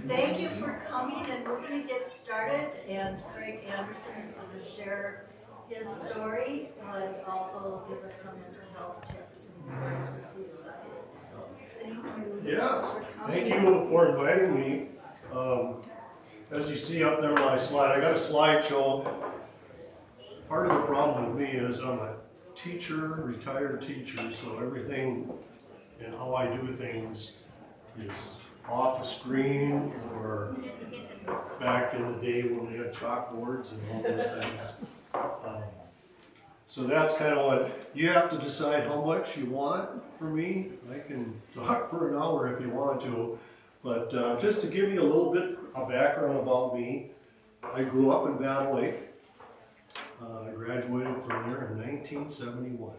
Thank you for coming, and we're going to get started. And Craig Anderson is going to share his story and also give us some mental health tips in regards to suicide. So thank you. Yes, thank you for inviting me. As you see up there on my slide, I got a slideshow. Part of the problem with me is I'm a teacher, retired teacher, so everything and how I do things is off the screen or back in the day when we had chalkboards and all those things. So that's kind of what, you have to decide how much you want from me. I can talk for an hour if you want to, but just to give you a little bit of background about me, I grew up in Battle Lake. I graduated from there in 1971.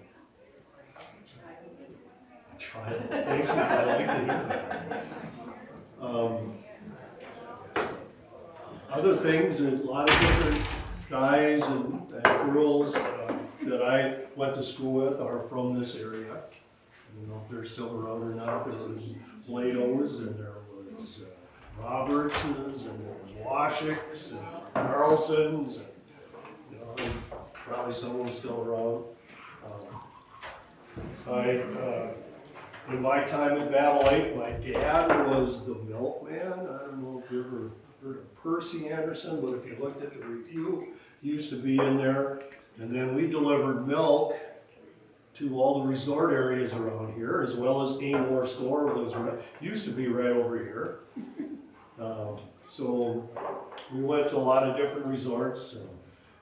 A child. Thanks, I like to hear that. Other things, a lot of different guys and girls that I went to school with are from this area. I don't know if they're still around or not. There was Blados, and there was Robertsons, and there was Washicks, and Carlsons, and probably someone still around. In my time at Battle Lake, my dad was the milkman. I don't know if you ever heard of Percy Anderson, but if you looked at the review, he used to be in there. And then we delivered milk to all the resort areas around here, as well as Amore Store, which used to be right over here. So we went to a lot of different resorts.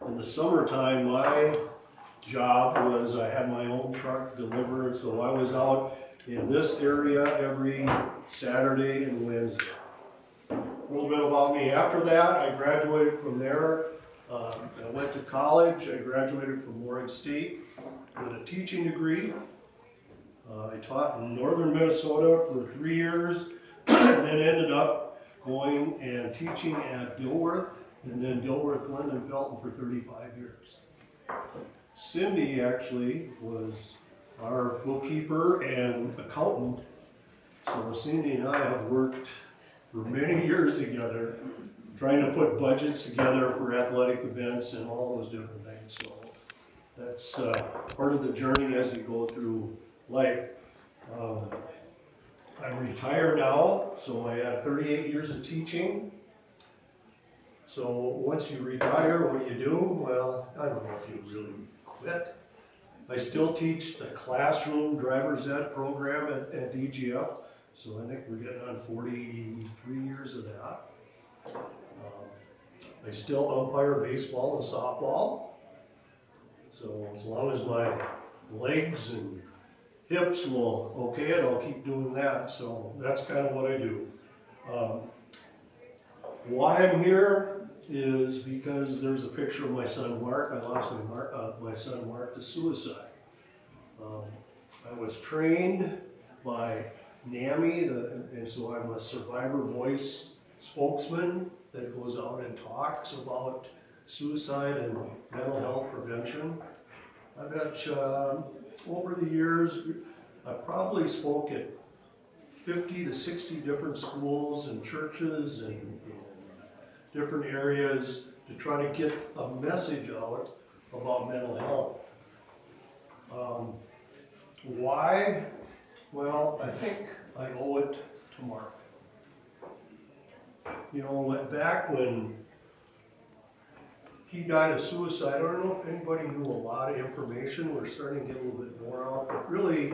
In the summertime, my job was I had my own truck delivered, so I was out in this area every Saturday and Wednesday. A little bit about me. After that, I graduated from there. I went to college. I graduated from Oregon State with a teaching degree. I taught in northern Minnesota for 3 years, and then ended up going and teaching at Dilworth, and then Dilworth, Glen, and Felton for 35 years. Cindy actually was our bookkeeper and accountant. So Cindy and I have worked for many years together, trying to put budgets together for athletic events and all those different things. So that's part of the journey as you go through life. I'm retired now, so I had 38 years of teaching. So once you retire, what do you do? Well, I don't know if you really quit. I still teach the classroom driver's ed program at DGF, so I think we're getting on 43 years of that. I still umpire baseball and softball, so as long as my legs and hips will okay it, I'll keep doing that. So that's kind of what I do. Why I'm here is because there's a picture of my son Mark. I lost my son Mark to suicide. I was trained by NAMI, and so I'm a survivor voice spokesman that goes out and talks about suicide and mental health prevention. I bet over the years, I probably spoke at 50 to 60 different schools and churches and different areas to try to get a message out about mental health. Why? Well, I think I owe it to Mark. You know, back when he died of suicide, I don't know if anybody knew a lot of information. We're starting to get a little bit more out, but really,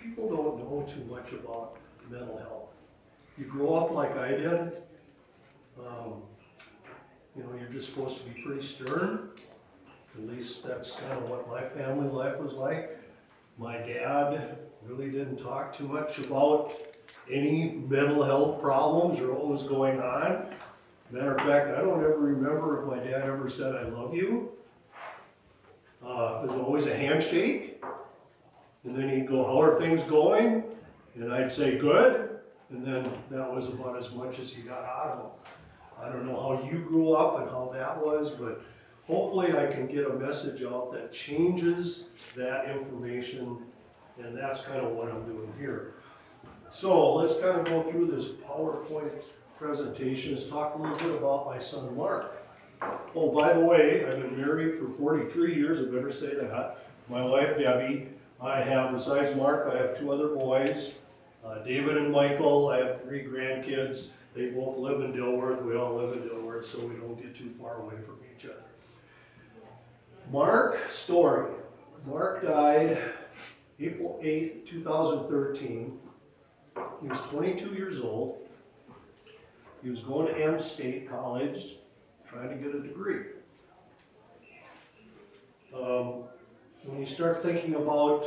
people don't know too much about mental health. You grow up like I did, you know, you're just supposed to be pretty stern. At least that's kind of what my family life was like. My dad really didn't talk too much about any mental health problems or what was going on. Matter of fact, I don't ever remember if my dad ever said, "I love you." It was always a handshake. And then he'd go, "How are things going?" And I'd say, "Good." And then that was about as much as he got out of him. I don't know how you grew up and how that was, but hopefully I can get a message out that changes that information, and that's kind of what I'm doing here. So let's kind of go through this PowerPoint presentation. Let's talk a little bit about my son Mark. Oh, by the way, I've been married for 43 years, I better say that. My wife Debbie. I have, besides Mark, I have 2 other boys, David and Michael. I have 3 grandkids. They both live in Dilworth. We all live in Dilworth, so we don't get too far away from each other. Mark's story. Mark died April 8th, 2013. He was 22 years old. He was going to M State College, trying to get a degree. When you start thinking about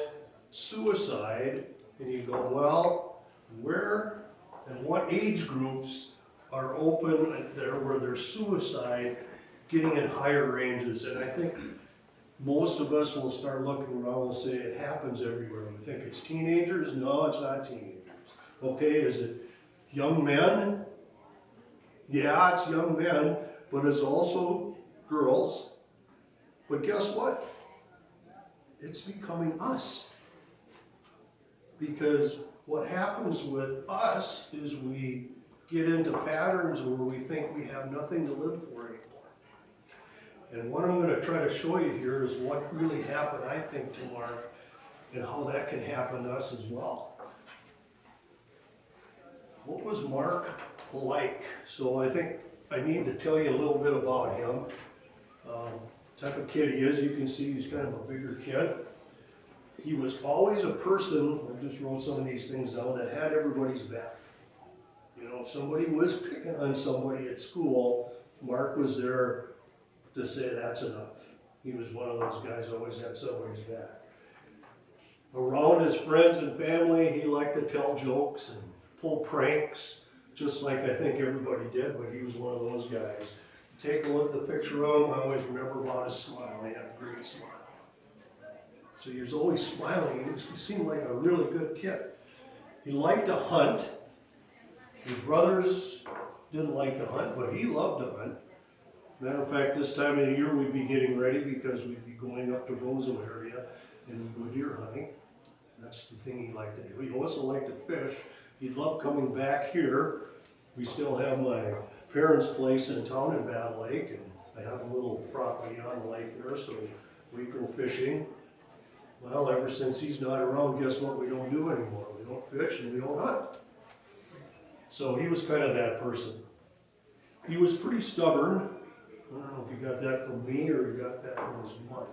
suicide, and you go, well, where and what age groups are open there where there's suicide getting in higher ranges? And I think most of us will start looking around and say it happens everywhere. We think it's teenagers. No, it's not teenagers. Okay, is it young men? Yeah, it's young men, but it's also girls. But guess what? It's becoming us. Because what happens with us is we get into patterns where we think we have nothing to live for anymore. And what I'm going to try to show you here is what really happened, I think, to Mark, and how that can happen to us as well. What was Mark like? So I think I need to tell you a little bit about him. Type of kid he is. You can see he's kind of a bigger kid. He was always a person, I just wrote some of these things down, that had everybody's back. You know, if somebody was picking on somebody at school, Mark was there to say that's enough. He was one of those guys who always had somebody's back. Around his friends and family, he liked to tell jokes and pull pranks, just like I think everybody did, but he was one of those guys. Take a look at the picture of him. I always remember about his smile. He had a great smile. So he was always smiling. He seemed like a really good kid. He liked to hunt. His brothers didn't like to hunt, but he loved to hunt. Matter of fact, this time of the year we'd be getting ready because we'd be going up to Roseau area and we'd go deer hunting. That's the thing he liked to do. He also liked to fish. He loved coming back here. We still have my parents' place in town in Battle Lake, and I have a little property on the lake there, so we go fishing. Well, ever since he's not around, guess what we don't do anymore? We don't fish and we don't hunt. So he was kind of that person. He was pretty stubborn. I don't know if he got that from me or he got that from his mother.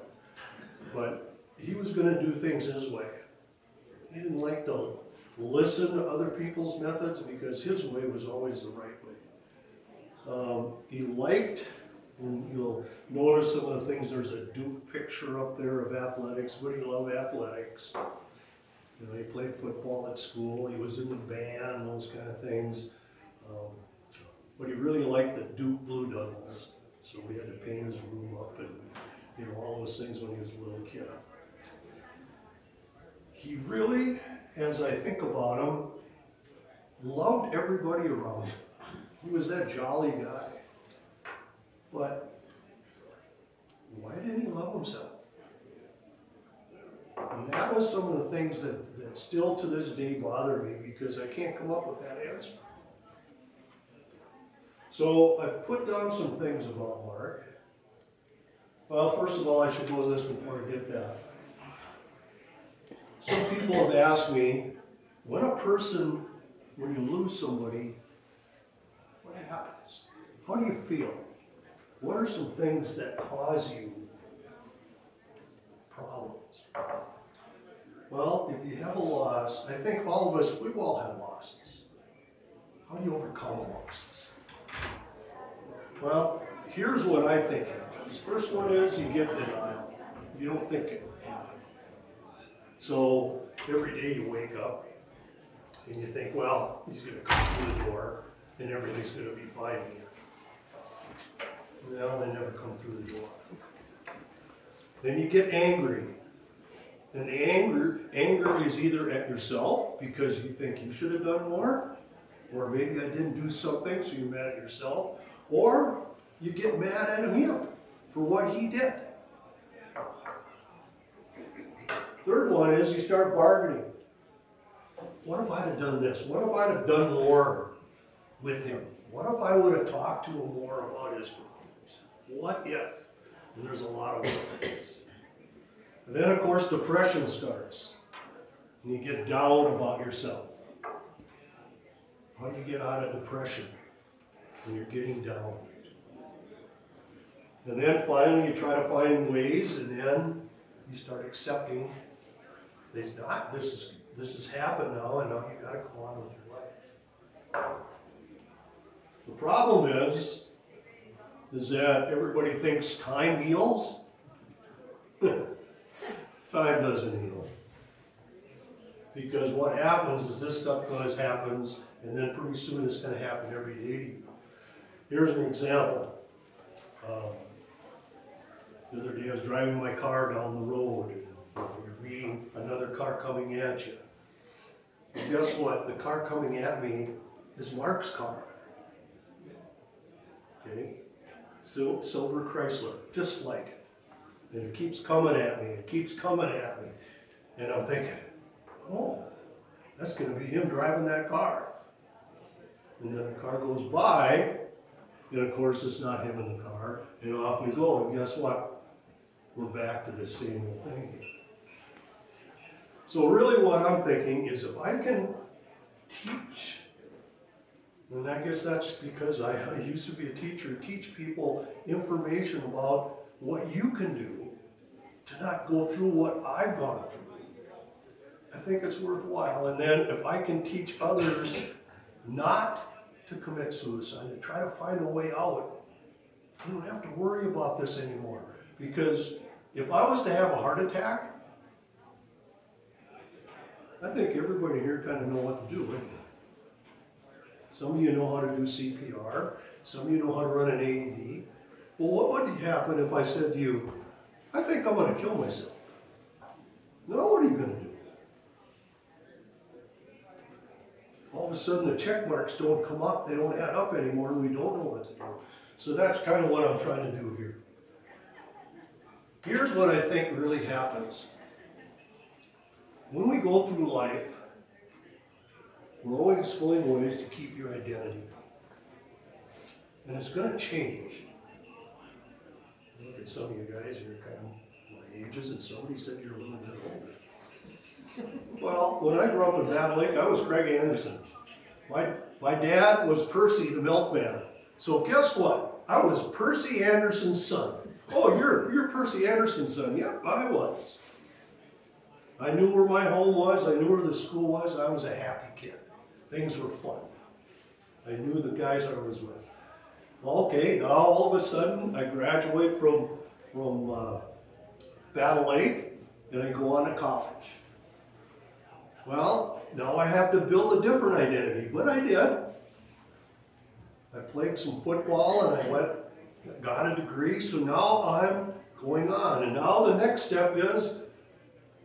But he was going to do things his way. He didn't like to listen to other people's methods because his way was always the right way. He liked, and you'll notice some of the things, there's a Duke picture up there of athletics, but he loved athletics. You know, he played football at school, he was in the band, those kind of things. But he really liked the Duke Blue Devils, so we had to paint his room up and, you know, all those things when he was a little kid. He really, as I think about him, loved everybody around him. He was that jolly guy. But why didn't he love himself? And that was some of the things that still to this day bother me because I can't come up with that answer. So I put down some things about Mark. Well, first of all, I should go to this before I get that. Some people have asked me, when you lose somebody, what happens? How do you feel? What are some things that cause you problems? Well, if you have a loss, I think all of us, we all have losses. How do you overcome losses? Well, here's what I think happens. First one is you get denial. You don't think it happened. So every day you wake up and you think, well, he's going to come through the door and everything's going to be fine again. Well, they never come through the door. Then you get angry. And the anger is either at yourself because you think you should have done more, or maybe I didn't do something, so you're mad at yourself, or you get mad at him for what he did. Third one is you start bargaining. what if I'd have done this? What if I'd have done more with him? What if I would have talked to him more about his problems? What if? And there's a lot of what ifs. And then, of course, depression starts. And you get down about yourself. How do you get out of depression when you're getting down? And then finally you try to find ways, and then you start accepting this has happened now, and now you got to go on with your life. The problem is that everybody thinks time heals. Time doesn't heal. Because what happens is this stuff happens, and then pretty soon it's going to happen every day to you. Here's an example. The other day I was driving my car down the road, and you're meeting another car coming at you. And guess what? The car coming at me is Mark's car. Okay? Silver Chrysler, just like it. And it keeps coming at me, it keeps coming at me. And I'm thinking, oh, that's going to be him driving that car. And then the car goes by, and of course it's not him in the car, and off we go. And guess what? We're back to the same old thing here. So really what I'm thinking is if I can teach, and I guess that's because I used to be a teacher, teach people information about what you can do to not go through what I've gone through. I think it's worthwhile. And then if I can teach others not to commit suicide and try to find a way out, you don't have to worry about this anymore. Because if I was to have a heart attack, I think everybody here kind of know what to do, wouldn't you? Some of you know how to do CPR. Some of you know how to run an AED. Well, what would happen if I said to you, I think I'm going to kill myself? Now what are you going to do? All of a sudden the check marks don't come up, they don't add up anymore, and we don't know what to do. So that's kind of what I'm trying to do here. Here's what I think really happens. When we go through life, we're always exploring ways to keep your identity. And it's going to change. Look at some of you guys, you're kind of my ages, and somebody said you're a little bit older. Well, when I grew up in Battle Lake, I was Craig Anderson. My dad was Percy the milkman. So guess what? I was Percy Anderson's son. Oh, you're Percy Anderson's son. Yep, I was. I knew where my home was. I knew where the school was. I was a happy kid. Things were fun. I knew the guys I was with. Okay, now all of a sudden I graduate from Battle Lake and I go on to college. Well, now I have to build a different identity, but I did. I played some football and I got a degree, so now I'm going on. And now the next step is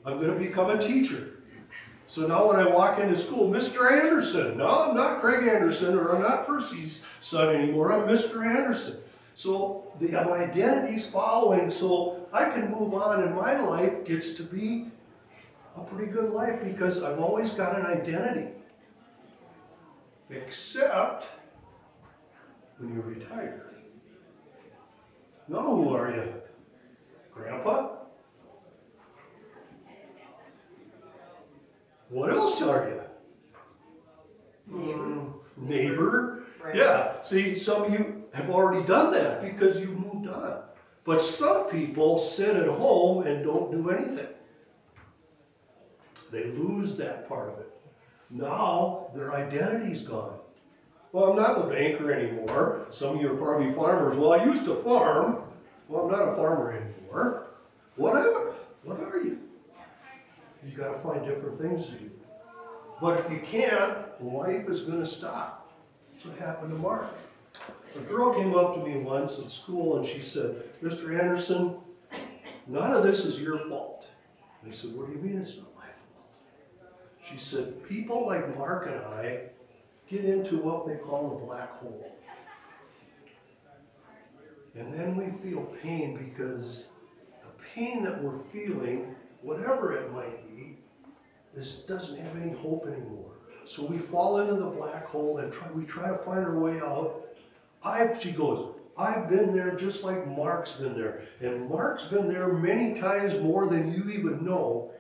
I'm going to become a teacher. So now when I walk into school, Mr. Anderson. No, I'm not Craig Anderson, or I'm not Percy's son anymore. I'm Mr. Anderson. So my identity's following, so I can move on, and my life gets to be a pretty good life because I've always got an identity. Except when you retire. Now who are you? Grandpa? What else are you? Neighbor. Neighbor? Right. Yeah. See, some of you have already done that because you've moved on. But some people sit at home and don't do anything. They lose that part of it. Now their identity's gone. Well, I'm not the banker anymore. Some of you are probably farmers. Well, I used to farm. Well, I'm not a farmer anymore. Whatever. What are you? You've got to find different things to do. But if you can't, life is going to stop. That's what happened to Mark. A girl came up to me once at school and she said, Mr. Anderson, none of this is your fault. I said, what do you mean it's not my fault? She said, people like Mark and I get into what they call a black hole. And then we feel pain because the pain that we're feeling, whatever it might be, doesn't have any hope anymore. So we fall into the black hole and we try to find our way out. She goes, I've been there just like Mark's been there. And Mark's been there many times more than you even know.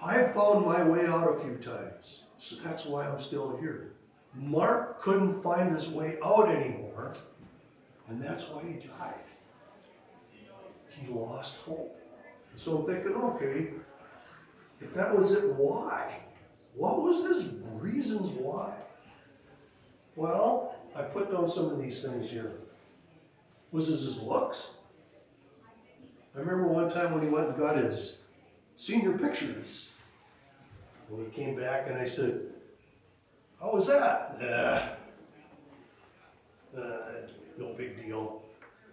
I've found my way out a few times. So that's why I'm still here. Mark couldn't find his way out anymore. And that's why he died. He lost hope. So I'm thinking, okay, if that was it, why? What was his reasons why? Well, I put down some of these things here. Was it his looks? I remember one time when he went and got his senior pictures. When he came back and I said, how was that? No big deal.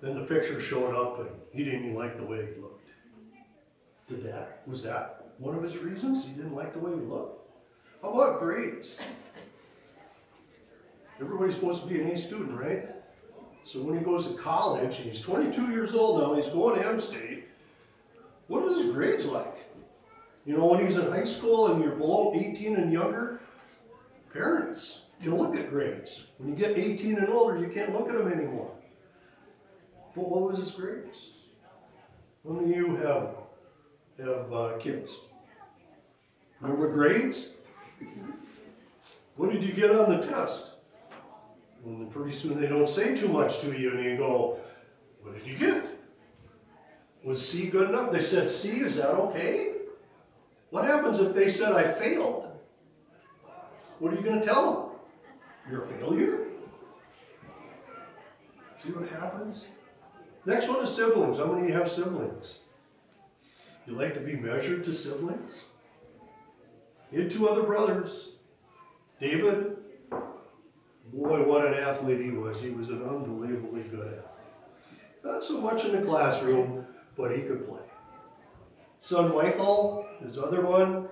Then the picture showed up and he didn't even like the way he looked. Was that one of his reasons? He didn't like the way he looked? How about grades? Everybody's supposed to be an A student, right? So when he goes to college, and he's 22 years old now, he's going to M-State, what are his grades like? You know, when he's in high school and you're below 18 and younger, parents can look at grades. When you get 18 and older, you can't look at them anymore. But what was his grades? How many of you have kids? Remember grades? What did you get on the test? And pretty soon they don't say too much to you and you go, what did you get? Was C good enough? They said C, is that okay? What happens if they said I failed? What are you going to tell them? You're a failure? See what happens? Next one is siblings. How many of you have siblings? You like to be measured to siblings? He had 2 other brothers. David, boy, what an athlete he was. He was an unbelievably good athlete. Not so much in the classroom, but he could play. Son Michael, his other one,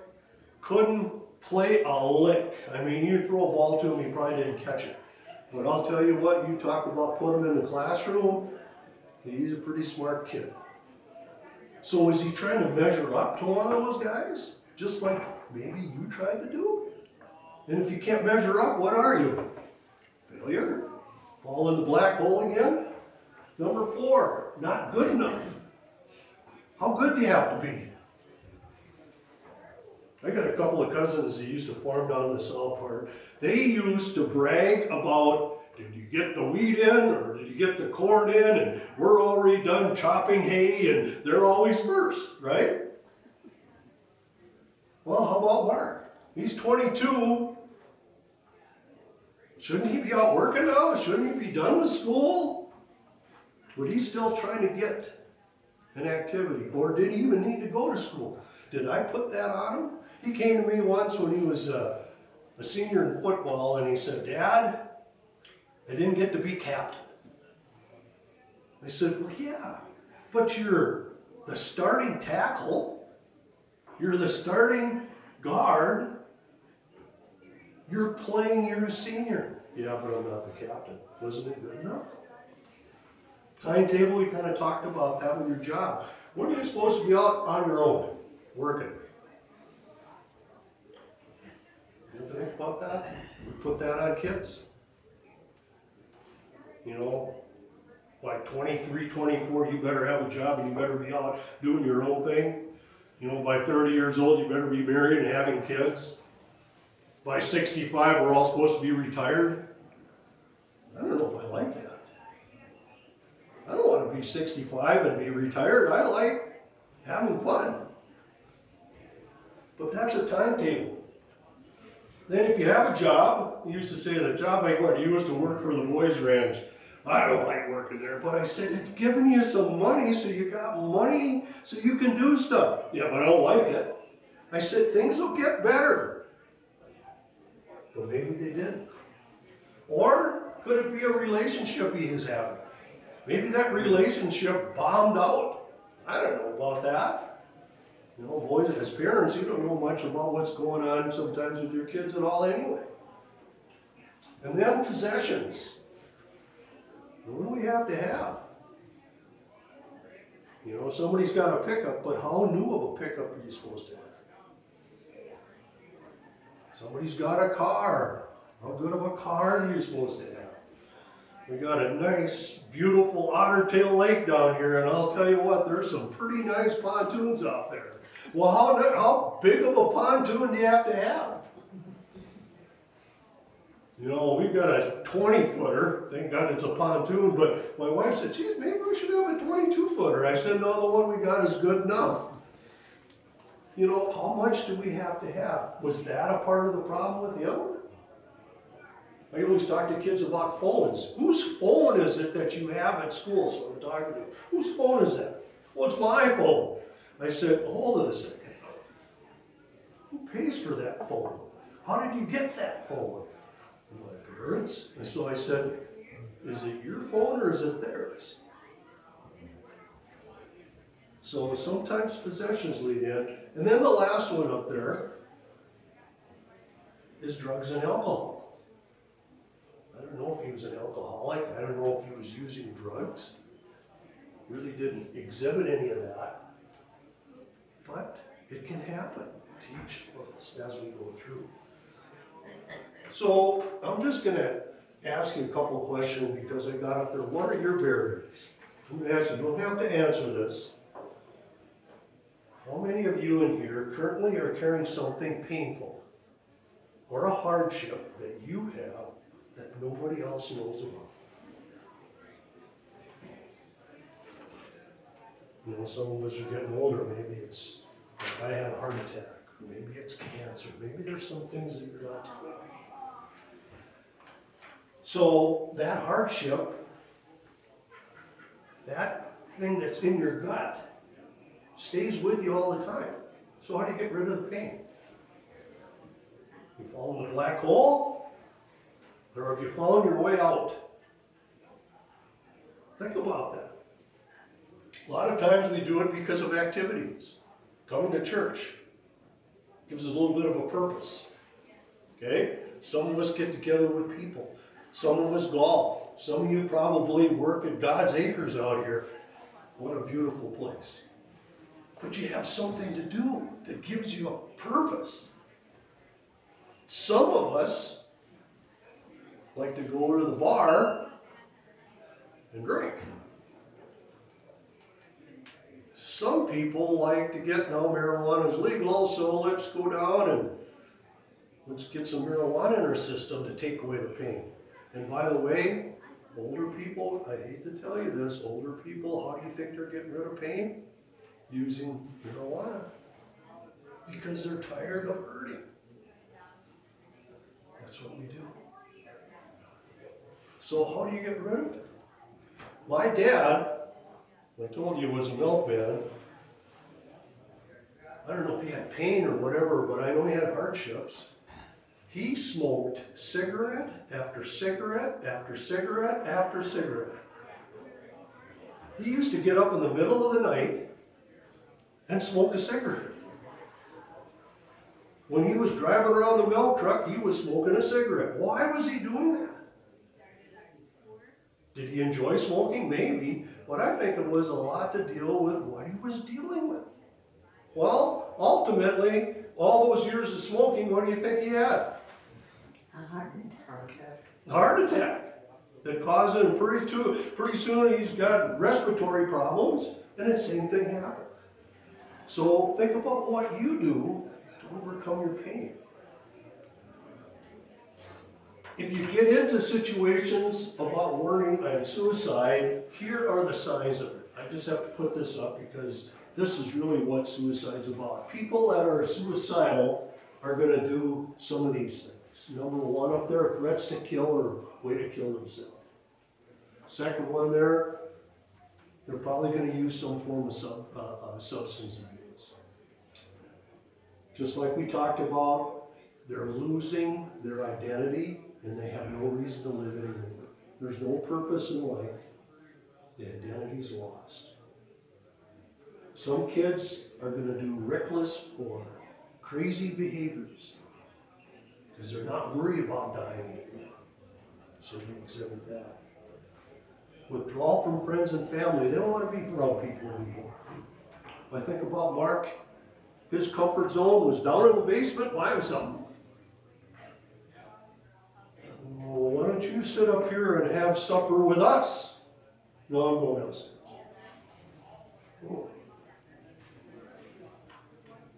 couldn't play a lick. I mean, you throw a ball to him, he probably didn't catch it. But I'll tell you what, you talk about putting him in the classroom, he's a pretty smart kid. So was he trying to measure up to one of those guys? Just like maybe you tried to do? And if you can't measure up, what are you? Failure? Fall in the black hole again? Number 4, not good enough. How good do you have to be? I got a couple of cousins that used to farm down in the south part. They used to brag about, did you get the wheat in or did you get the corn in? And we're already done chopping hay and they're always first, right? Well, how about Mark? He's 22. Shouldn't he be out working now? Shouldn't he be done with school? But he's still trying to get an activity. Or did he even need to go to school? Did I put that on him? He came to me once when he was a senior in football and he said, Dad, I didn't get to be captain. I said, well, yeah, but you're the starting tackle. You're the starting guard. You're playing, you're a senior. Yeah, but I'm not the captain. Wasn't it good enough? Timetable, we kind of talked about that with your job. When are you supposed to be out on your own, working? You ever think about that? We put that on kids. You know, by 23, 24, you better have a job and you better be out doing your own thing. You know, by 30 years old, you better be married and having kids. By 65, we're all supposed to be retired. I don't know if I like that. I don't want to be 65 and be retired. I like having fun. But that's a timetable. Then if you have a job, you used to say the job I got, you used to work for the boys' ranch. I don't like working there, but I said, it's giving you some money, so you got money so you can do stuff. Yeah, but I don't like it. I said, things will get better. But maybe they didn't. Or could it be a relationship he is having? Maybe that relationship bombed out. I don't know about that. You know, boys, as parents, you don't know much about what's going on sometimes with your kids at all anyway. And then possessions. What do we have to have? You know, somebody's got a pickup, but how new of a pickup are you supposed to have? Somebody's got a car. How good of a car are you supposed to have? We got a nice, beautiful Otter Tail Lake down here, and I'll tell you what, there's some pretty nice pontoons out there. Well, how big of a pontoon do you have to have? You know, we've got a 20-footer. Thank God it's a pontoon, but my wife said, geez, maybe we should have a 22-footer. I said, no, the one we got is good enough. You know, how much do we have to have? Was that a part of the problem with the other one? I always talk to kids about phones. Whose phone is it that you have at school? So I'm talking to, whose phone is that? Well, it's my phone. I said, hold it a second. Who pays for that phone? How did you get that phone? My parents. And so I said, is it your phone or is it theirs? So sometimes possessions lead in. And then the last one up there is drugs and alcohol. I don't know if he was an alcoholic. I don't know if he was using drugs. Really didn't exhibit any of that. But it can happen to each of us as we go through. So I'm just going to ask you a couple of questions because I got up there. What are your barriers? I'm going to ask you, you don't have to answer this. How many of you in here currently are carrying something painful or a hardship that you have that nobody else knows about? You know, some of us are getting older. Maybe it's, like I had a heart attack, or maybe it's cancer. Maybe there's some things that you're not doing. So that hardship, that thing that's in your gut, stays with you all the time. So how do you get rid of the pain? You fall in a black hole? Or have you found your way out? Think about that. A lot of times we do it because of activities. Coming to church gives us a little bit of a purpose. Okay? Some of us get together with people. Some of us golf. Some of you probably work at God's Acres out here. What a beautiful place. But you have something to do that gives you a purpose. Some of us like to go to the bar and drink. Some people like to get, now marijuana is legal, so let's go down and let's get some marijuana in our system to take away the pain. And by the way, older people, I hate to tell you this, older people, how do you think they're getting rid of pain? Using marijuana. Because they're tired of hurting. That's what we do. So how do you get rid of it? My dad, I told you, was a milkman. I don't know if he had pain or whatever, but I know he had hardships. He smoked cigarette after cigarette after cigarette after cigarette. He used to get up in the middle of the night and smoke a cigarette. When he was driving around the milk truck, he was smoking a cigarette. Why was he doing that? Did he enjoy smoking? Maybe, but I think it was a lot to deal with what he was dealing with. Well, ultimately, all those years of smoking, what do you think he had? A heart attack. A heart attack that caused him pretty soon he's got respiratory problems, and the same thing happened. So think about what you do to overcome your pain. If you get into situations about worrying and suicide, here are the signs of it. I just have to put this up because this is really what suicide's about. People that are suicidal are going to do some of these things. Number one up there, threats to kill or way to kill themselves. Second one there, they're probably going to use some form of substance abuse. Just like we talked about, they're losing their identity and they have no reason to live anymore. There's no purpose in life. The identity's lost. Some kids are going to do reckless or crazy behaviors because they're not worried about dying anymore. So they exhibit that. Withdrawal from friends and family. They don't want to be around people anymore. If I think about Mark, his comfort zone was down in the basement by himself. don't you sit up here and have supper with us? No, I'm going downstairs. Oh.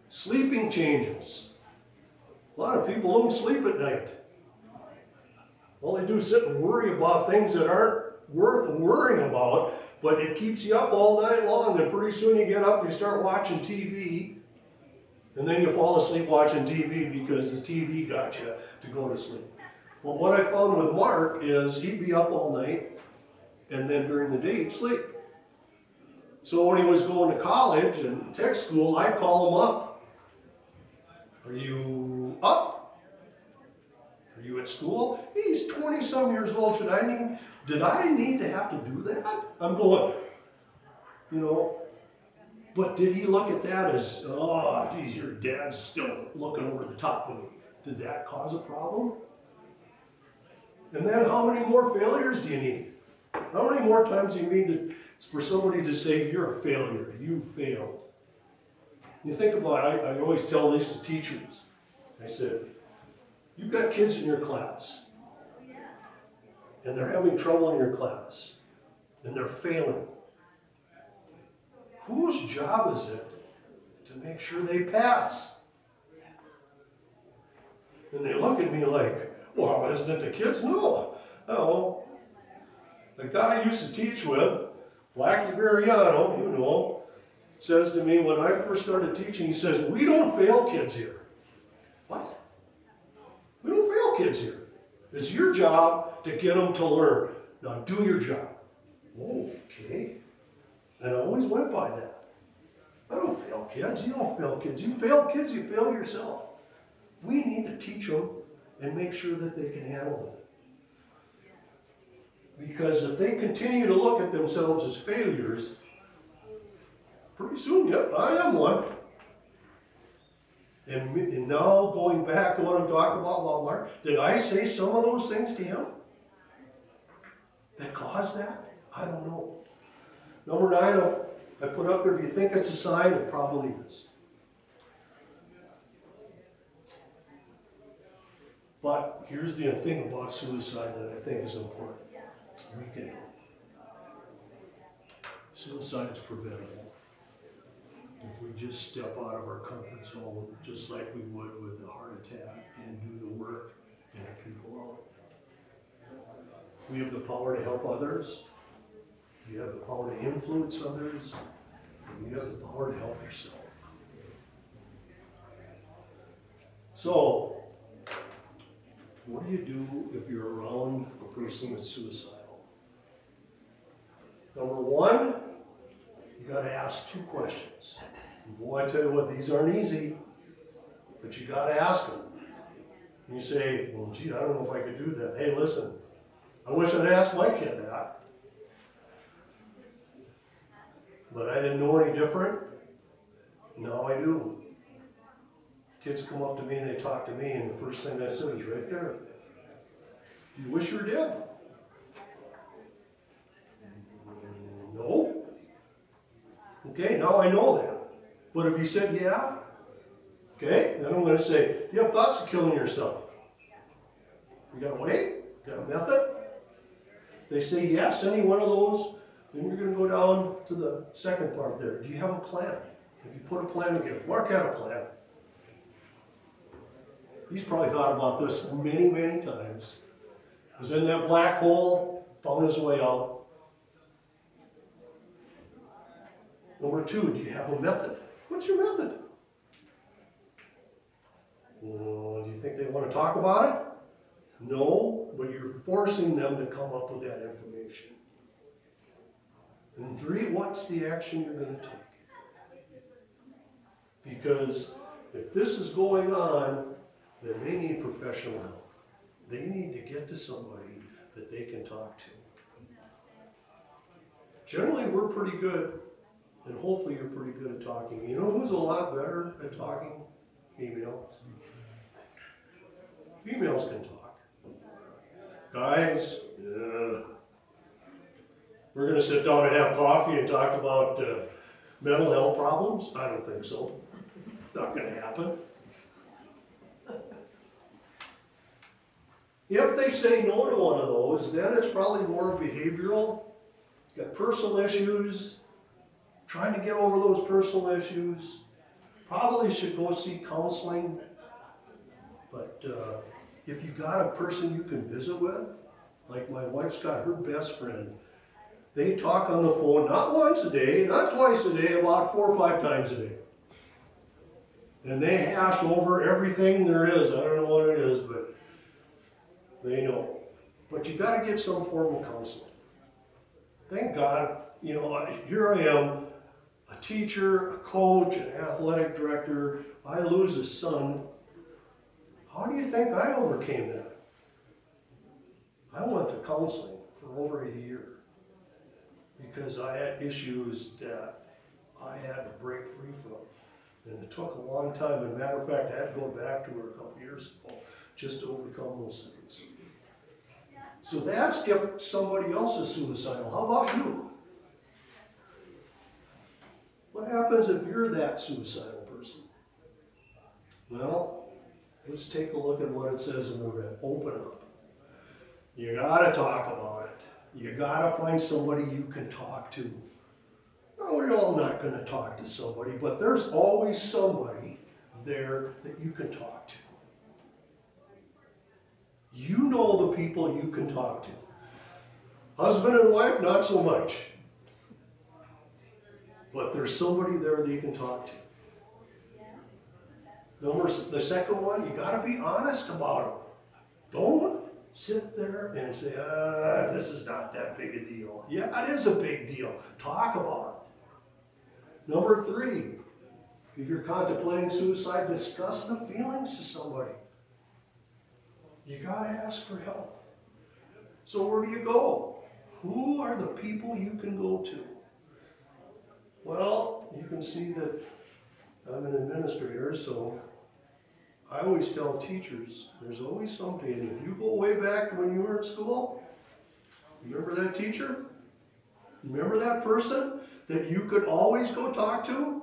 Sleeping changes. A lot of people don't sleep at night. All they do is sit and worry about things that aren't worth worrying about, but it keeps you up all night long, and pretty soon you get up and you start watching TV, and then you fall asleep watching TV because the TV got you to go to sleep. Well, what I found with Mark is he'd be up all night, and then during the day he'd sleep. So when he was going to college and tech school, I'd call him up. Are you up? Are you at school? He's 20-some years old. Did I need to have to do that? I'm going, you know, but did he look at that as, oh, geez, your dad's still looking over the top of me? Did that cause a problem? And then how many more failures do you need? How many more times do you need for somebody to say, you're a failure, you failed? You think about it, I always tell these to teachers. I said, you've got kids in your class, and they're having trouble in your class, and they're failing. Whose job is it to make sure they pass? And they look at me like, well, isn't it the kids? No. Oh, the guy I used to teach with, Blackie Veriano, you know, says to me when I first started teaching, he says, we don't fail kids here. What? We don't fail kids here. It's your job to get them to learn. Now do your job. Okay. And I always went by that. I don't fail kids. You don't fail kids. You fail kids, you fail yourself. We need to teach them and make sure that they can handle it. Because if they continue to look at themselves as failures, pretty soon, yep, I am one. And now going back to what I'm talking about Mark, did I say some of those things to him that caused that? I don't know. Number 9, I put up there, if you think it's a sign, it probably is. But here's the thing about suicide that I think is important. We can. Suicide is preventable. If we just step out of our comfort zone, just like we would with a heart attack, and do the work and help people out. We have the power to help others. You have the power to influence others. And you have the power to help yourself. So, what do you do if you're around a person that's suicidal? Number 1, you got to ask 2 questions. And boy, I tell you what, these aren't easy, but you got to ask them. And you say, well, gee, I don't know if I could do that. Hey, listen, I wish I'd asked my kid that. But I didn't know any different. Now I do. Kids come up to me and they talk to me, and the first thing I said is right there. Do you wish you were dead? No. Okay, now I know that. But if you said yeah, okay, then I'm going to say, you have thoughts of killing yourself. You got a way? You got a method? They say yes, any one of those, then you're going to go down to the second part there. Do you have a plan? If you put a plan together, Mark had a plan. He's probably thought about this many, many times. Was in that black hole, found his way out. Number 2, do you have a method? What's your method? Do you think they want to talk about it? No, but you're forcing them to come up with that information. And 3, what's the action you're going to take? Because if this is going on, then they need professional help. They need to get to somebody that they can talk to. Generally, we're pretty good, and hopefully you're pretty good at talking. You know who's a lot better at talking? Females. Females can talk. Guys, we're going to sit down and have coffee and talk about mental health problems? I don't think so. Not going to happen. If they say no to one of those, then it's probably more behavioral. Got personal issues, trying to get over those personal issues. Probably should go seek counseling. But if you got a person you can visit with, like my wife's got her best friend, they talk on the phone not once a day, not twice a day, about 4 or 5 times a day. And they hash over everything there is. I don't know what it is, but they know. But you got to get some form of counseling. Thank God, you know, here I am, a teacher, a coach, an athletic director. I lose a son. How do you think I overcame that? I went to counseling for over a year because I had issues that I had to break free from. And it took a long time. As a matter of fact, I had to go back to her a couple years ago just to overcome those things. So that's if somebody else is suicidal. How about you? What happens if you're that suicidal person? Well, let's take a look at what it says in the red. Open up. You gotta talk about it. You gotta find somebody you can talk to. Well, we're all not gonna talk to somebody, but there's always somebody there that you can talk to. You know the people you can talk to. Husband and wife, not so much. But there's somebody there that you can talk to. The second one, you got to be honest about it. Don't sit there and say, this is not that big a deal. Yeah, it is a big deal. Talk about it. Number 3, if you're contemplating suicide, discuss the feelings to somebody. You got to ask for help. So where do you go? Who are the people you can go to? Well, you can see that I'm an administrator, so I always tell teachers, there's always somebody. And if you go way back when you were in school, remember that teacher? Remember that person that you could always go talk to?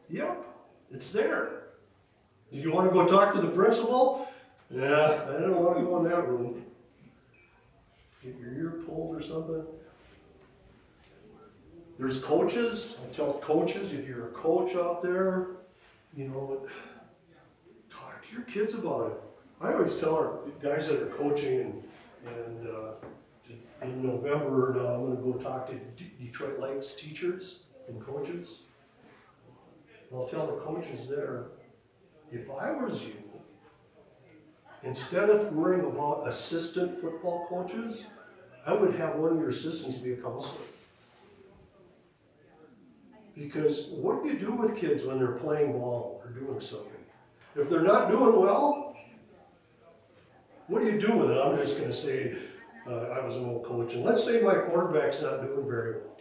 Yep, it's there. Do you want to go talk to the principal? Yeah, I don't want to go in that room. Get your ear pulled or something. There's coaches. I tell coaches, if you're a coach out there, you know, talk to your kids about it. I always tell our guys that are coaching, and in November now I'm going to go talk to Detroit Lakes teachers and coaches. I'll tell the coaches there, if I was you, instead of worrying about assistant football coaches, I would have one of your assistants be a counselor. Because what do you do with kids when they're playing ball or doing something? If they're not doing well, what do you do with it? I'm just going to say, I was an old coach, and let's say my quarterback's not doing very well.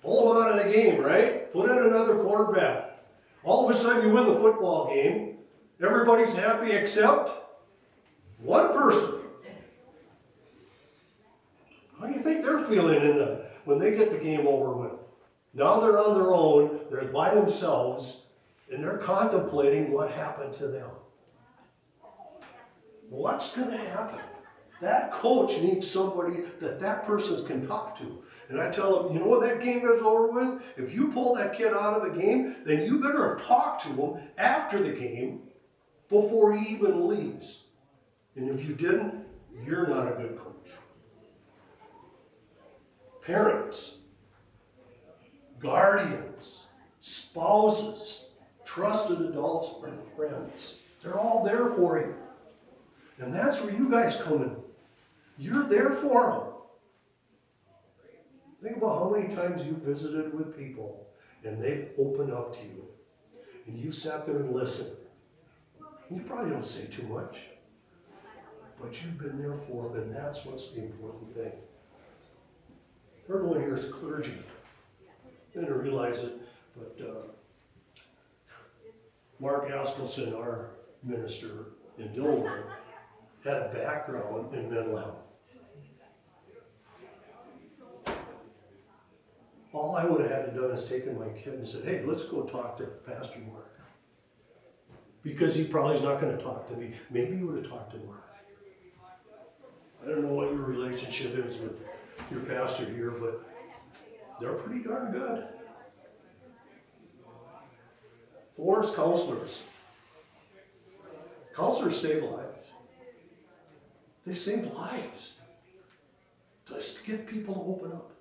Pull him out of the game, right? Put in another quarterback. All of a sudden you win the football game. Everybody's happy except one person. How do you think they're feeling when they get the game over with? Now they're on their own, they're by themselves, and they're contemplating what happened to them. What's going to happen? That coach needs somebody that person can talk to. And I tell them, you know what that game is over with? If you pull that kid out of the game, then you better have talked to him after the game before he even leaves. And if you didn't, you're not a good coach. Parents, guardians, spouses, trusted adults, and friends. They're all there for you. And that's where you guys come in. You're there for them. Think about how many times you've visited with people and they've opened up to you. And you sat there and listened. You probably don't say too much. But you've been there for them, and that's what's the important thing. Third one here is clergy. I didn't realize it, but Mark Askelson, our minister in Dillon, had a background in mental health. All I would have had to do is taken my kid and said, hey, let's go talk to Pastor Mark. because he probably is not going to talk to me. Maybe he would have talked to Mark. I don't know what your relationship is with your pastor here, but they're pretty darn good. 4 is counselors. Counselors save lives. They save lives. Just to get people to open up.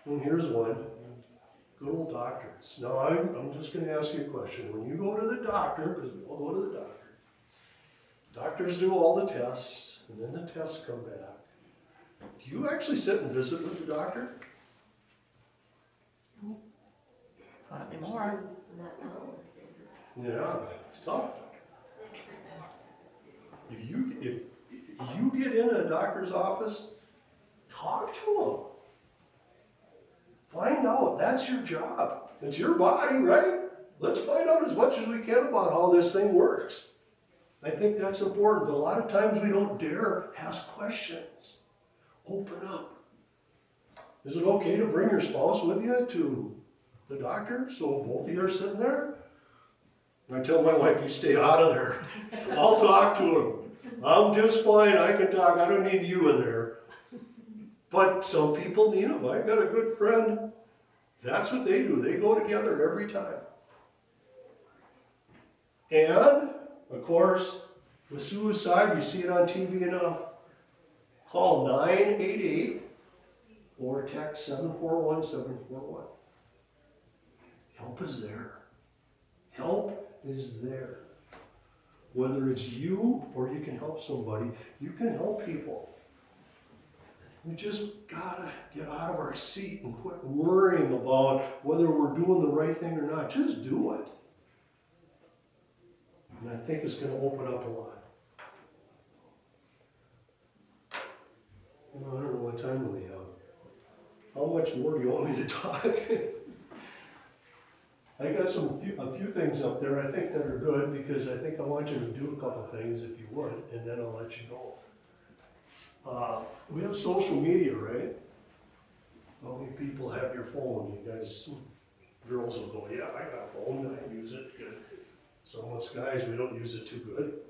And here's one. Good old doctors. Now, I'm just going to ask you a question. When you go to the doctor, because we all go to the doctor, doctors do all the tests, and then the tests come back. Do you actually sit and visit with the doctor? Not anymore. Yeah, it's tough. If you get in a doctor's office, talk to them. Find out. That's your job. It's your body, right? Let's find out as much as we can about how this thing works. I think that's important. But a lot of times we don't dare ask questions. Open up. Is it okay to bring your spouse with you to the doctor so both of you are sitting there? I tell my wife, you stay out of there. I'll talk to him. I'm just fine. I can talk. I don't need you in there. But some people need them. I've got a good friend. That's what they do. They go together every time. And, of course, with suicide, you see it on TV enough. Call 988 or text 741-741. Help is there. Help is there. Whether it's you or you can help somebody, you can help people. We just gotta get out of our seat and quit worrying about whether we're doing the right thing or not. Just do it. And I think it's going to open up a lot. Well, I don't know what time we have. How much more do you want me to talk? I got a few things up there I think that are good because I think I want you to do a couple things if you would, and then I'll let you go. We have social media, right? How many people have your phone? You guys, girls will go, yeah, I got a phone, I use it good. Some of us guys, we don't use it too good.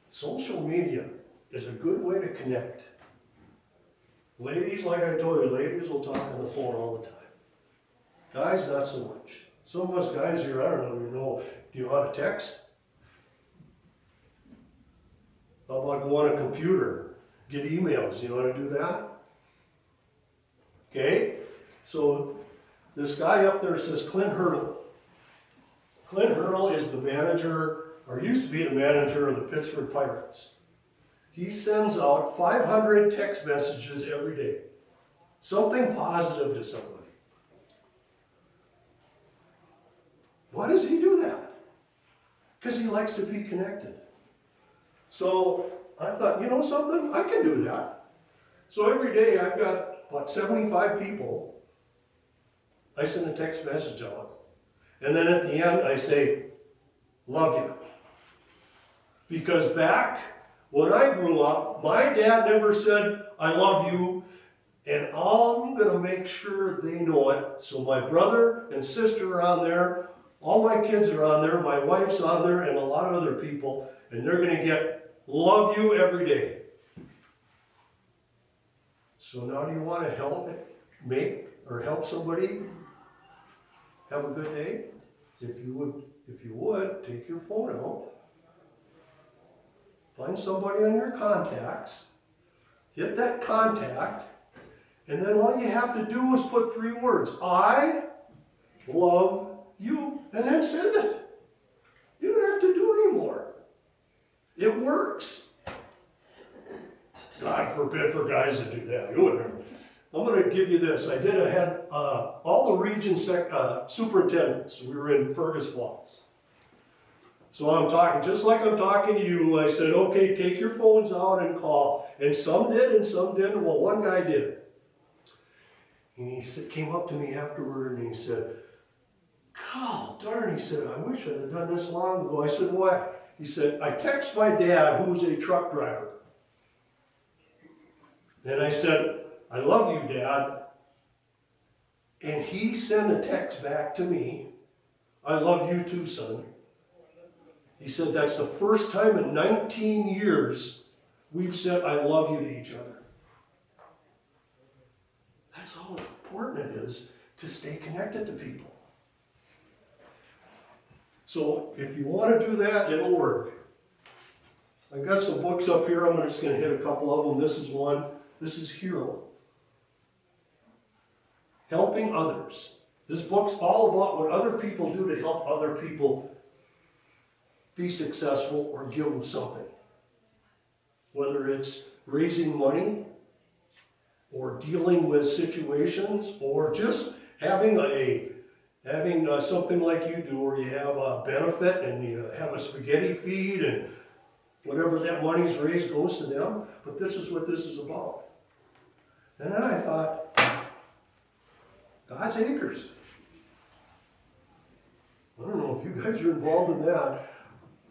Social media is a good way to connect. Ladies, like I told you, ladies will talk on the phone all the time. Guys, not so much. Some of us guys here, I don't know, do you know how to text? How about go on a computer, get emails, you know how to do that? Okay, so this guy up there says Clint Hurdle. Clint Hurdle is the manager, or used to be the manager of the Pittsburgh Pirates. He sends out 500 text messages every day. Something positive to somebody. Why does he do that? Because he likes to be connected. So I thought, you know something? I can do that. So every day I've got about 75 people. I send a text message out. And then at the end I say, love you. Because back when I grew up, my dad never said, I love you. And I'm going to make sure they know it. So my brother and sister are on there. All my kids are on there. My wife's on there and a lot of other people. And they're going to get love you every day. So now do you want to help help somebody have a good day? If you would, take your phone out. Find somebody on your contacts. Hit that contact. And then all you have to do is put 3 words. I love you. And then send it. You don't have to do any more. It works. God forbid for guys to do that. You wouldn't. I'm going to give you this. I had all the region superintendents. We were in Fergus Falls. So I'm talking, just like I'm talking to you, I said, okay, take your phones out and call. And some did and some didn't. Well, one guy did. And he came up to me afterward and he said, God darn, he said, I wish I'd have done this long ago. I said, what? He said, I text my dad, who's a truck driver. And I said, I love you, Dad. And he sent a text back to me I love you too, son. He said, that's the first time in 19 years we've said, I love you to each other. That's how important it is to stay connected to people. So if you want to do that, it'll work. I've got some books up here. I'm just going to hit a couple of them. This is one. This is Hero. Helping others. This book's all about what other people do to help other people be successful or give them something. Whether it's raising money or dealing with situations or just having something like you do where you have a benefit and you have a spaghetti feed and whatever that money's raised goes to them. But this is what this is about. And then I thought, God's acres. I don't know if you guys are involved in that,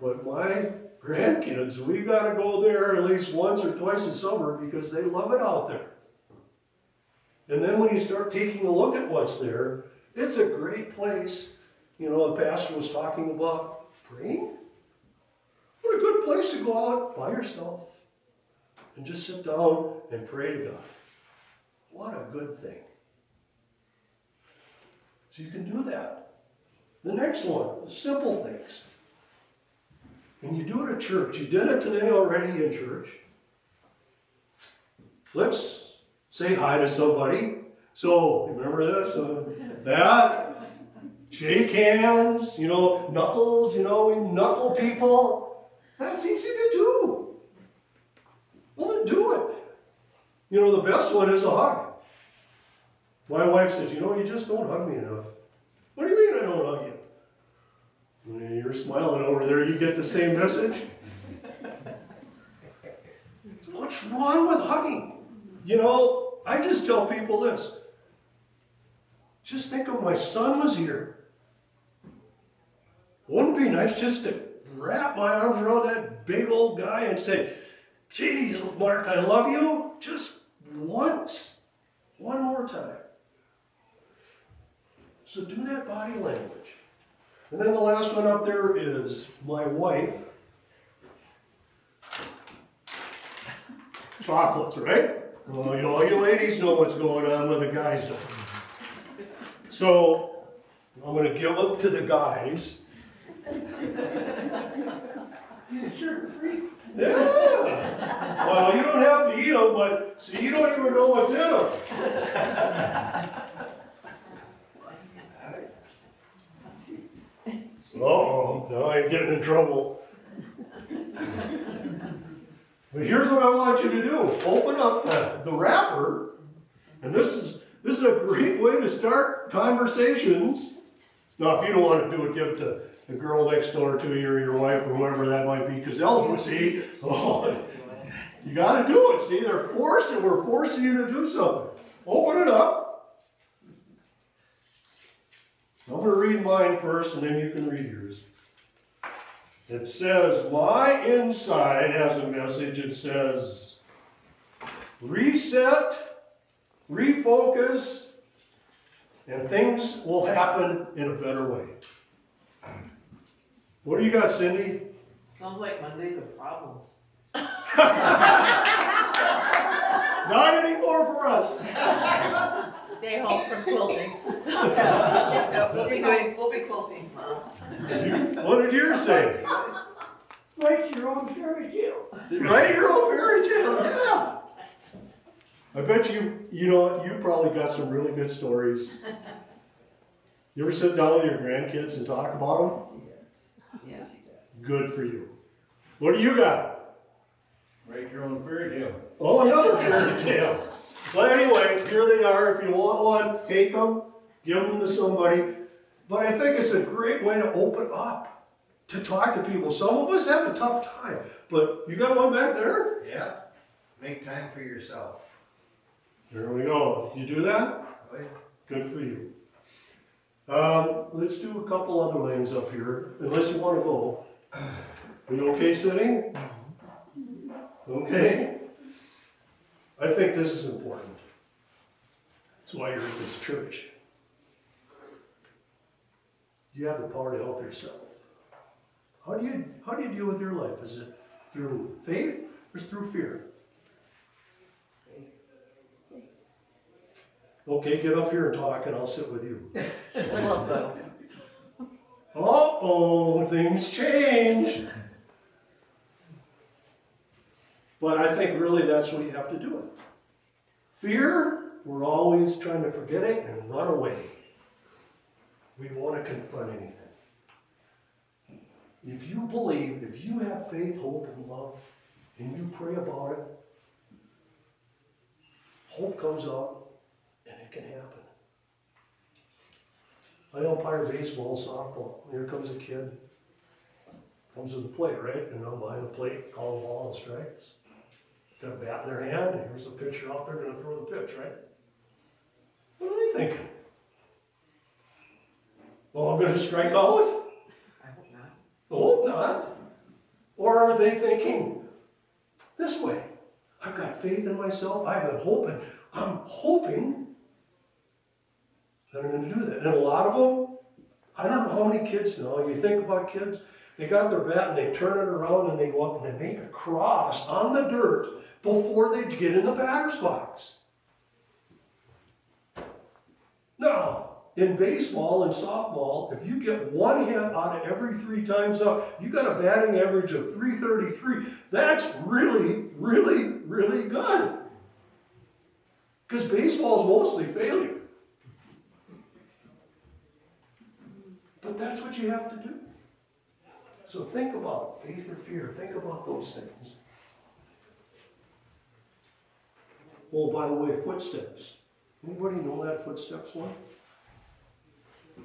but my grandkids, we got to go there at least once or twice a summer because they love it out there. And then when you start taking a look at what's there, it's a great place. You know, the pastor was talking about praying. What a good place to go out by yourself and just sit down and pray to God. What a good thing. So you can do that. The next one, the simple things. And you do it at church. You did it today already in church. Let's say hi to somebody. So, remember this? That. Shake hands, knuckles, we knuckle people. That's easy to do. Well, then do it. The best one is a hug. My wife says, you just don't hug me enough. What do you mean I don't hug you? And you're smiling over there, you get the same message. What's wrong with hugging? I just tell people this. Just think if my son was here. Wouldn't it be nice just to wrap my arms around that big old guy and say, geez, Mark, I love you, just once. One more time. So do that body language. And then the last one up there is my wife. Chocolates, right? Well, all you ladies know what's going on with the guys don't. So I'm going to give up to the guys. It's sugar free. Yeah. Well, you don't have to eat them, but see, you don't even know what's in them. Uh-oh, now I'm getting in trouble. But here's what I want you to do. Open up the wrapper, and this is a great way to start conversations. Now, if you don't want to do it, give it to the girl next door to you or your wife or whoever that might be, because they'll do, see, you got to do it. See, we're forcing you to do something. Open it up. I'm going to read mine first, and then you can read yours. It says, my inside has a message. It says, reset, refocus, and things will happen in a better way. What do you got, Cindy? Sounds like Monday's a problem. Not anymore for us. Stay home from quilting. We'll be quilting tomorrow. What did yours say? Write your own fairy tale. Write your own fairy tale, yeah. I bet you probably got some really good stories. You ever sit down with your grandkids and talk about them? Yes, he does. Good for you. What do you got? Write your own fairy tale. Oh, another fairy tale. But anyway, here they are. If you want one, take them, give them to somebody. But I think it's a great way to open up, to talk to people. Some of us have a tough time, but you got one back there? Yeah. Make time for yourself. There we go. You do that? Oh, yeah. Good for you. Let's do a couple other things up here, unless you want to go. Are you okay sitting? Okay. I think this is important. That's why you're in this church. you have the power to help yourself. How do you deal with your life? Is it through faith or is it through fear? Okay, get up here and talk and I'll sit with you. I love that. Uh-oh, things change. But I think really that's what you have to do. Fear, we're always trying to forget it and run away. We don't want to confront anything. If you believe, if you have faith, hope, and love, and you pray about it, hope comes out and it can happen. I umpire baseball, softball. Here comes a kid. Comes to the plate, right? And I'm behind the plate, call the ball and strikes. Got a bat in their hand, and here's the pitcher out there going to throw the pitch, right? What are they thinking? Well, I'm going to strike out? I hope not. I hope not. Or are they thinking this way? I've got faith in myself. I've been hoping. I'm hoping that I'm going to do that. And a lot of them, I don't know how many kids now, you think about kids, they got their bat and they turn it around and they go up and they make a cross on the dirt before they get in the batter's box. Now, in baseball and softball, if you get one hit out of every 3 times up, you got a batting average of .333. That's really, really, really good. Because baseball is mostly failure. But that's what you have to do. So think about faith or fear. Think about those things. Oh, by the way, footsteps. Anybody know that footsteps one?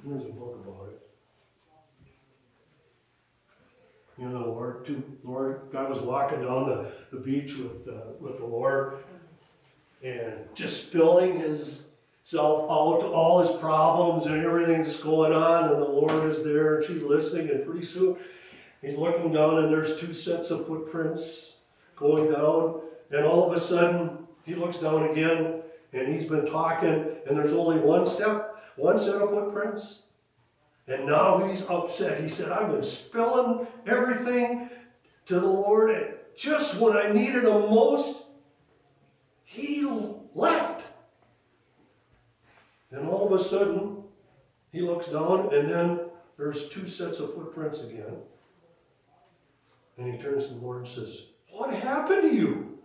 There's a book about it. You know, the Lord, God was walking down the beach with the Lord and just spilling himself out to all his problems and everything that's going on, and the Lord is there and she's listening, and pretty soon he's looking down and there's 2 sets of footprints going down, and all of a sudden he looks down again and he's been talking and there's only one set of footprints. And now he's upset. He said, I've been spilling everything to the Lord, and just when I needed him most, he left. And all of a sudden, he looks down, and then there's 2 sets of footprints again. And he turns to the Lord and says, what happened to you?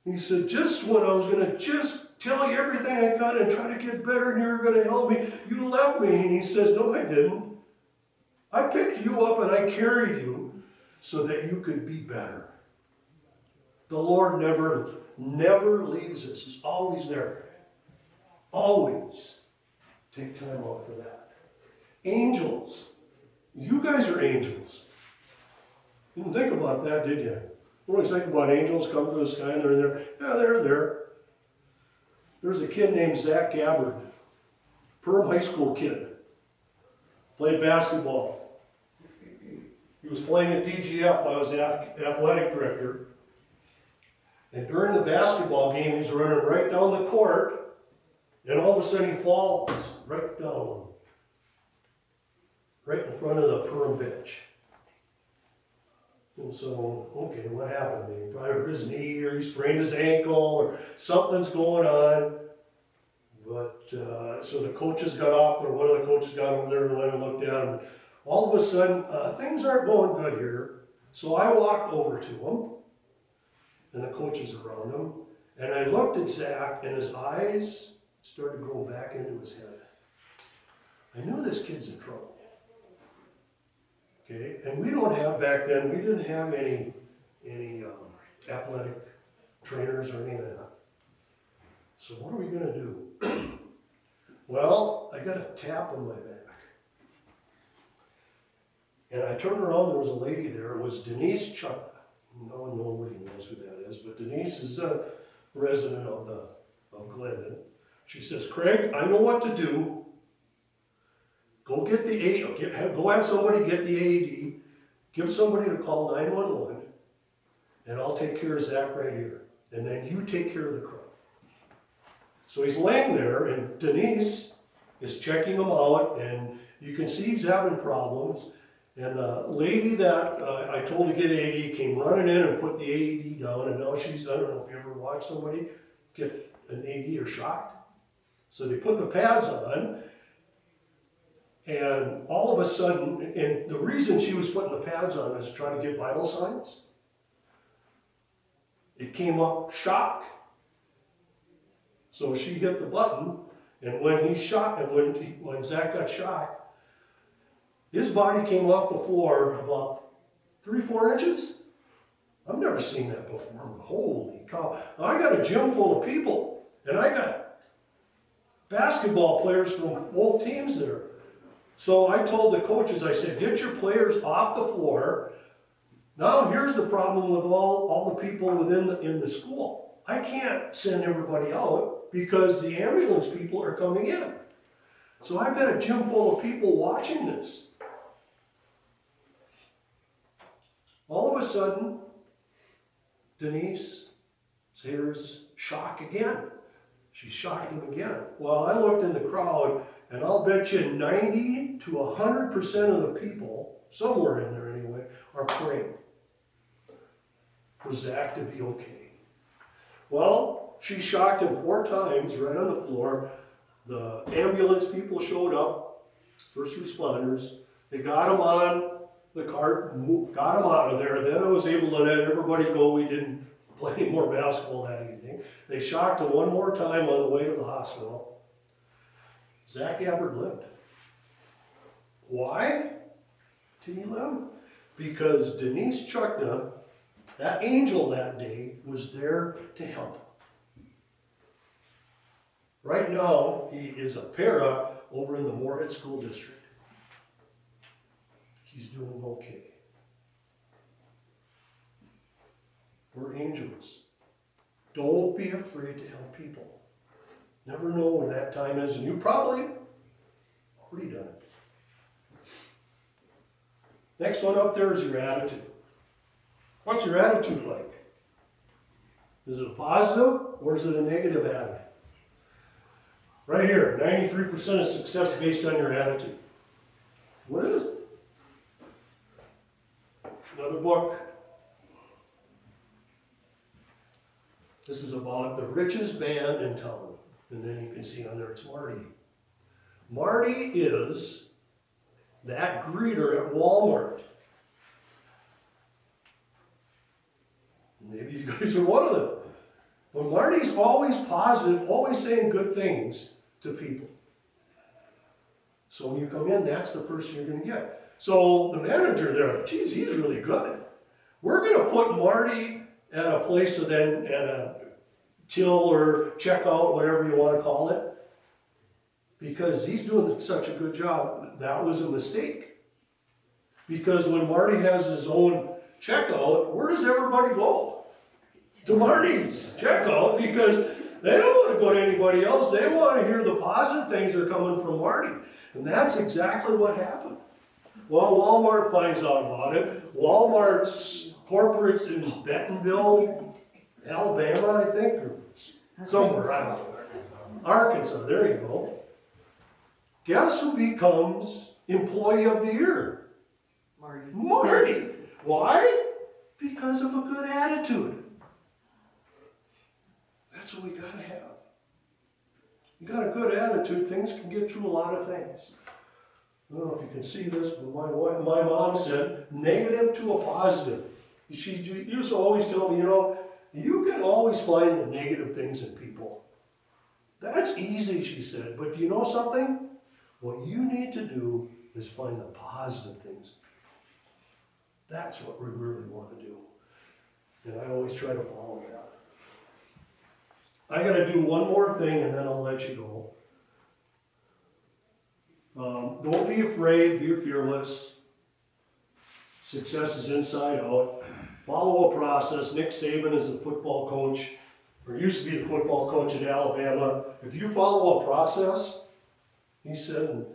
And he said, just when I was going to just tell you everything I got and try to get better and you were going to help me, you left me. And he says, no, I didn't. I picked you up and I carried you so that you could be better. The Lord never leaves us. He's always there. Always take time out for that. Angels. You guys are angels. You didn't think about that, did you? You always think about angels come from the sky and they're there. Yeah, they're there. There's a kid named Zach Gabbard, Perham High School kid. Played basketball. He was playing at DGF. I was the athletic director. And during the basketball game, he's running right down the court, and all of a sudden he falls right down, right in front of the Perham bench. And so, okay, what happened? He probably hurt his knee, or he sprained his ankle, or something's going on. But, so the coaches got off there, one of the coaches got over there and went and looked at him. All of a sudden, things aren't going good here. So I walked over to him, and the coaches around him, and I looked at Zach, and his eyes started growing back into his head. I knew this kid's in trouble. Okay, and we don't have, back then, we didn't have any athletic trainers or any of that. So what are we going to do? Well, I got a tap on my back. And I turned around, there was a lady there. It was Denise Chuck. Nobody knows who that is, but Denise is a resident of Glendon. She says, Craig, I know what to do. Go get the AED, go have somebody get the AED, give somebody to call 911, and I'll take care of Zach right here. And then you take care of the crowd. So he's laying there, and Denise is checking him out, and you can see he's having problems. And the lady that I told to get AED came running in and put the AED down, and now she's, I don't know if you ever watched somebody get an AED or shocked. So they put the pads on, and all of a sudden, and the reason she was putting the pads on is to try to get vital signs. It came up shock. So she hit the button, and when he shot, and when Zach got shocked, his body came off the floor about 3-4 inches. I've never seen that before. Holy cow. I got a gym full of people, and I got basketball players from both teams there. So I told the coaches, I said, get your players off the floor. Now here's the problem with all the people in the school. I can't send everybody out because the ambulance people are coming in. So I've got a gym full of people watching this. All of a sudden, Denise hears shock again. She shocked him again. Well, I looked in the crowd, and I'll bet you 90 to 100% of the people, somewhere in there anyway, are praying for Zach to be okay. Well, she shocked him 4 times right on the floor. The ambulance people showed up, first responders. They got him on the cart, got him out of there. Then I was able to let everybody go. We didn't play any more basketball that evening. They shocked him one more time on the way to the hospital. Zach Abbott lived. Why did he live? Because Denise Chukna, that angel that day, was there to help him. Right now, he is a para over in the Moorhead School District. He's doing okay. We're angels. Don't be afraid to help people. Never know when that time is, and you probably already done it. Next one up there is your attitude. What's your attitude like? Is it a positive or is it a negative attitude? Right here, 93% of success based on your attitude. What is it? Another book. This is about the richest man in town. And then you can see on there it's Marty. Marty is that greeter at Walmart. Maybe you guys are one of them. But Marty's always positive, always saying good things to people. So when you come in, that's the person you're going to get. So the manager there, geez, he's really good. We're going to put Marty at a place at a till or checkout, whatever you want to call it, because he's doing such a good job. That was a mistake. Because when Marty has his own checkout, where does everybody go? To Marty's checkout, because they don't want to go to anybody else. They want to hear the positive things that are coming from Marty. And that's exactly what happened. Well, Walmart finds out about it. Walmart's corporates in Bentonville, Alabama, I think, or somewhere, I don't know. Arkansas, there you go. Guess who becomes Employee of the Year? Marty. Marty. Why? Because of a good attitude. That's what we gotta have. You got a good attitude, things can get through a lot of things. I don't know if you can see this, but my mom said, negative to a positive. She used to always tell me, you can always find the negative things in people. That's easy, she said, but do you know something? What you need to do is find the positive things. That's what we really want to do. And I always try to follow that. I got to do one more thing and then I'll let you go. Don't be afraid, be fearless. Success is inside out. Follow a process. Nick Saban is the football coach, or used to be the football coach at Alabama. If you follow a process, he said, and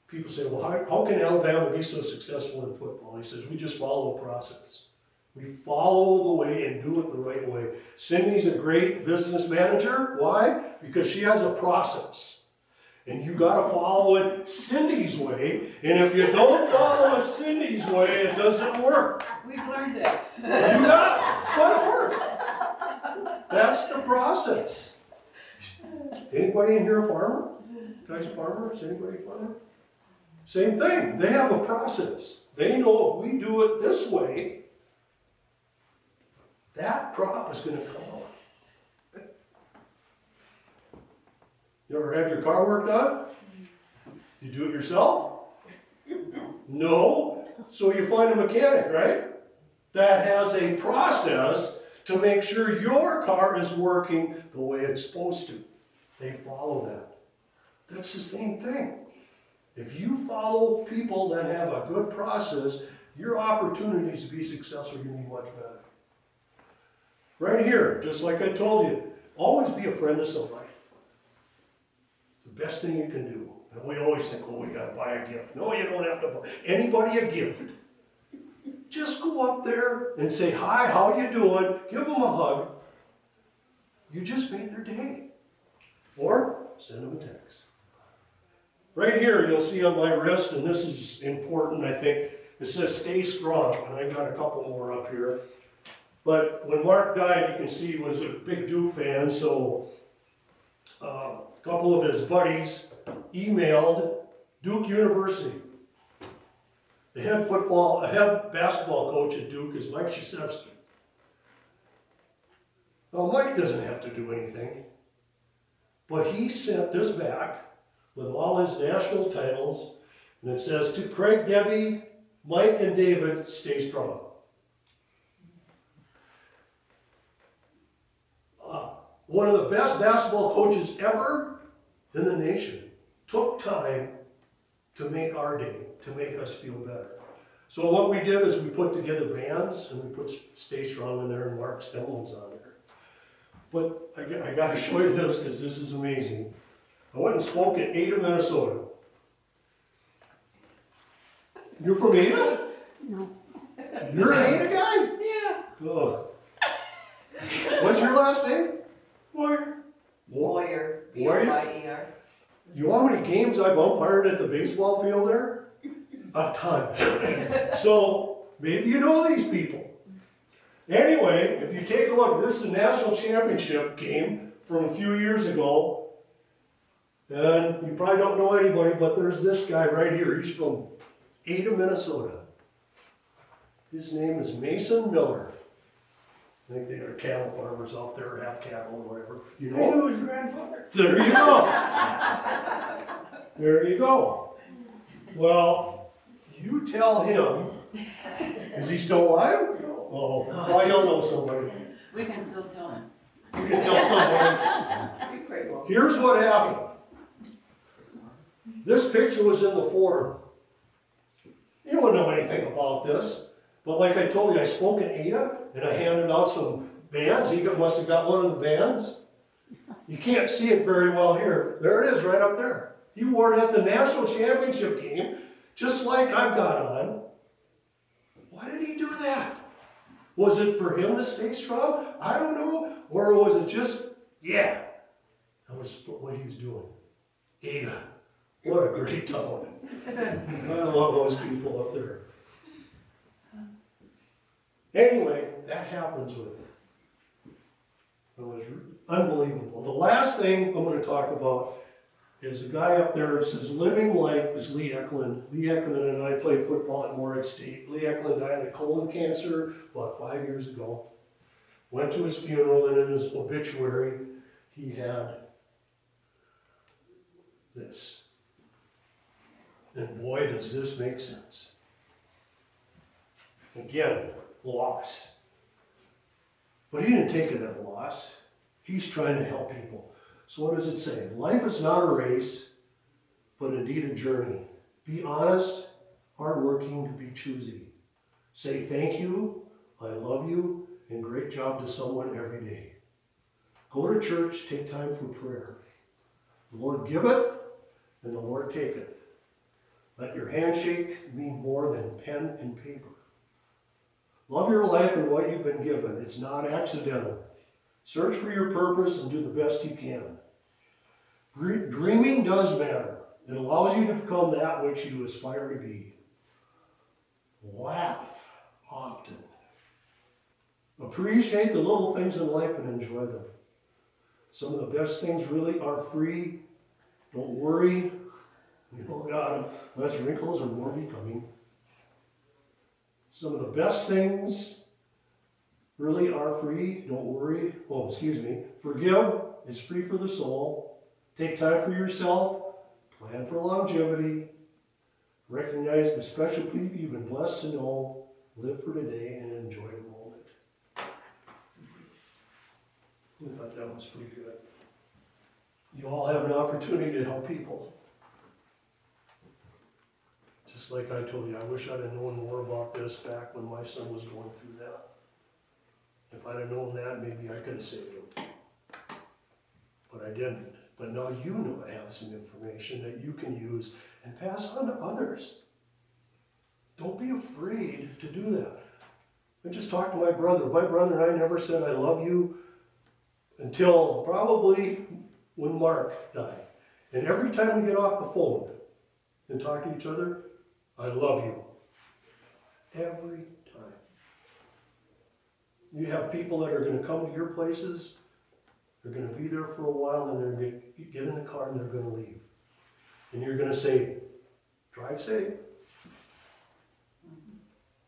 people say, well, how can Alabama be so successful in football? He says, we just follow a process. We follow the way and do it the right way. Cindy's a great business manager. Why? Because she has a process. And you gotta follow it Cindy's way, and if you don't follow it Cindy's way, it doesn't work. We've learned that. You got it, but it works. That's the process. Anybody in here a farmer? Guys farmers? Anybody a farmer? Same thing. They have a process. They know if we do it this way, that crop is going to come out. You ever had your car worked on? You do it yourself? No. So you find a mechanic, right? That has a process to make sure your car is working the way it's supposed to. They follow that. That's the same thing. If you follow people that have a good process, your opportunities to be successful are going to be much better. Right here, just like I told you, always be a friend to somebody. It's the best thing you can do. And we always think, oh, we got to buy a gift. No, you don't have to buy anybody a gift. Just go up there and say, hi, how you doing? Give them a hug. You just made their day. Or send them a text. Right here, you'll see on my wrist, and this is important, I think, it says stay strong, and I got a couple more up here. But when Mark died, you can see he was a big Duke fan, so a couple of his buddies emailed Duke University. The head basketball coach at Duke is Mike Krzyzewski. Now, Mike doesn't have to do anything, but he sent this back with all his national titles, and it says, to Craig, Debbie, Mike, and David, stay strong. One of the best basketball coaches ever in the nation took time to make our day, to make us feel better. So what we did is we put together bands, and we put Stay Strong in there, and Mark Stemmel's on there. But I got to show you this because this is amazing. I went and spoke at Ada, Minnesota. You're from Ada? No. You're an Ada guy? Yeah. Oh. What's your last name? Boyer. Boyer. B-O-Y-E-R. You know how many games I've umpired at the baseball field there? A ton. So, maybe you know these people. Anyway, if you take a look, this is a national championship game from a few years ago. And you probably don't know anybody, but there's this guy right here. He's from Ada, Minnesota. His name is Mason Miller. I think they are cattle farmers out there, or half cattle or whatever. You know? I knew his grandfather. There you go. There you go. Well, you tell him. Is he still alive? Oh, well, you'll know somebody. We can still tell him. You can tell somebody. We pray well. Here's what happened. This picture was in the forum. You wouldn't know anything about this. But like I told you, I spoke in Ada, and I handed out some bands. He must have got one of the bands. You can't see it very well here. There it is, right up there. He wore it at the national championship game, just like I've got on. Why did he do that? Was it for him to stay strong? I don't know. Or was it just, yeah, that was what he was doing. Ada. What a great town. I love those people up there. Anyway, that happens with it. It was unbelievable. The last thing I'm going to talk about is a guy up there that says, living life is Lee Eklund. Lee Eklund and I played football at Moorhead State. Lee Eklund died of colon cancer about 5 years ago. Went to his funeral, and in his obituary, he had this. And boy, does this make sense. Again, loss. But he didn't take it as a loss. He's trying to help people. So what does it say? Life is not a race, but indeed a journey. Be honest, hardworking, be choosy. Say thank you, I love you, and great job to someone every day. Go to church, take time for prayer. The Lord giveth, and the Lord taketh. Let your handshake mean more than pen and paper. Love your life and what you've been given. It's not accidental. Search for your purpose and do the best you can. Dreaming does matter. It allows you to become that which you aspire to be. Laugh often. Appreciate the little things in life and enjoy them. Some of the best things really are free. Don't worry. You don't got them. Less wrinkles are more becoming. Some of the best things really are free. Don't worry. Oh, excuse me. Forgive is free for the soul. Take time for yourself. Plan for longevity. Recognize the special people you've been blessed to know. Live for today and enjoy the moment. I thought that was pretty good. You all have an opportunity to help people. Just like I told you, I wish I'd have known more about this back when my son was going through that. If I'd have known that, maybe I could have saved him. But I didn't. But now you know I have some information that you can use and pass on to others. Don't be afraid to do that. I just talked to my brother. My brother and I never said I love you until probably when Mark died. And every time we get off the phone and talk to each other, I love you. Every time. You have people that are going to come to your places. They're going to be there for a while, and they're going to get in the car and they're going to leave. And you're going to say, drive safe.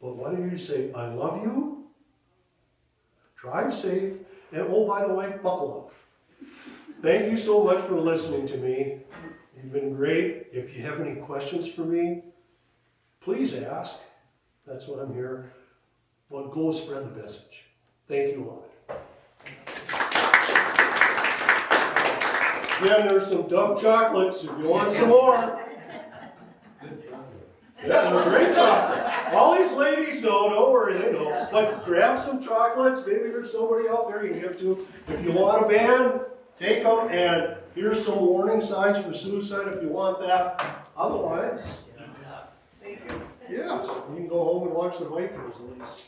But why don't you say, I love you, drive safe, and oh, by the way, buckle up. Thank you so much for listening to me. You've been great. If you have any questions for me, please ask. That's what I'm here. But go spread the message. Thank you a lot. Again, there's some Dove chocolates if you want some more. Yeah, they're great chocolate. All these ladies know, don't worry, they know. But grab some chocolates. Maybe there's somebody out there you can give to. If you want a band, take them. And here's some warning signs for suicide if you want that. Otherwise, Thank you. yes, you can go home and watch the Vikings at least.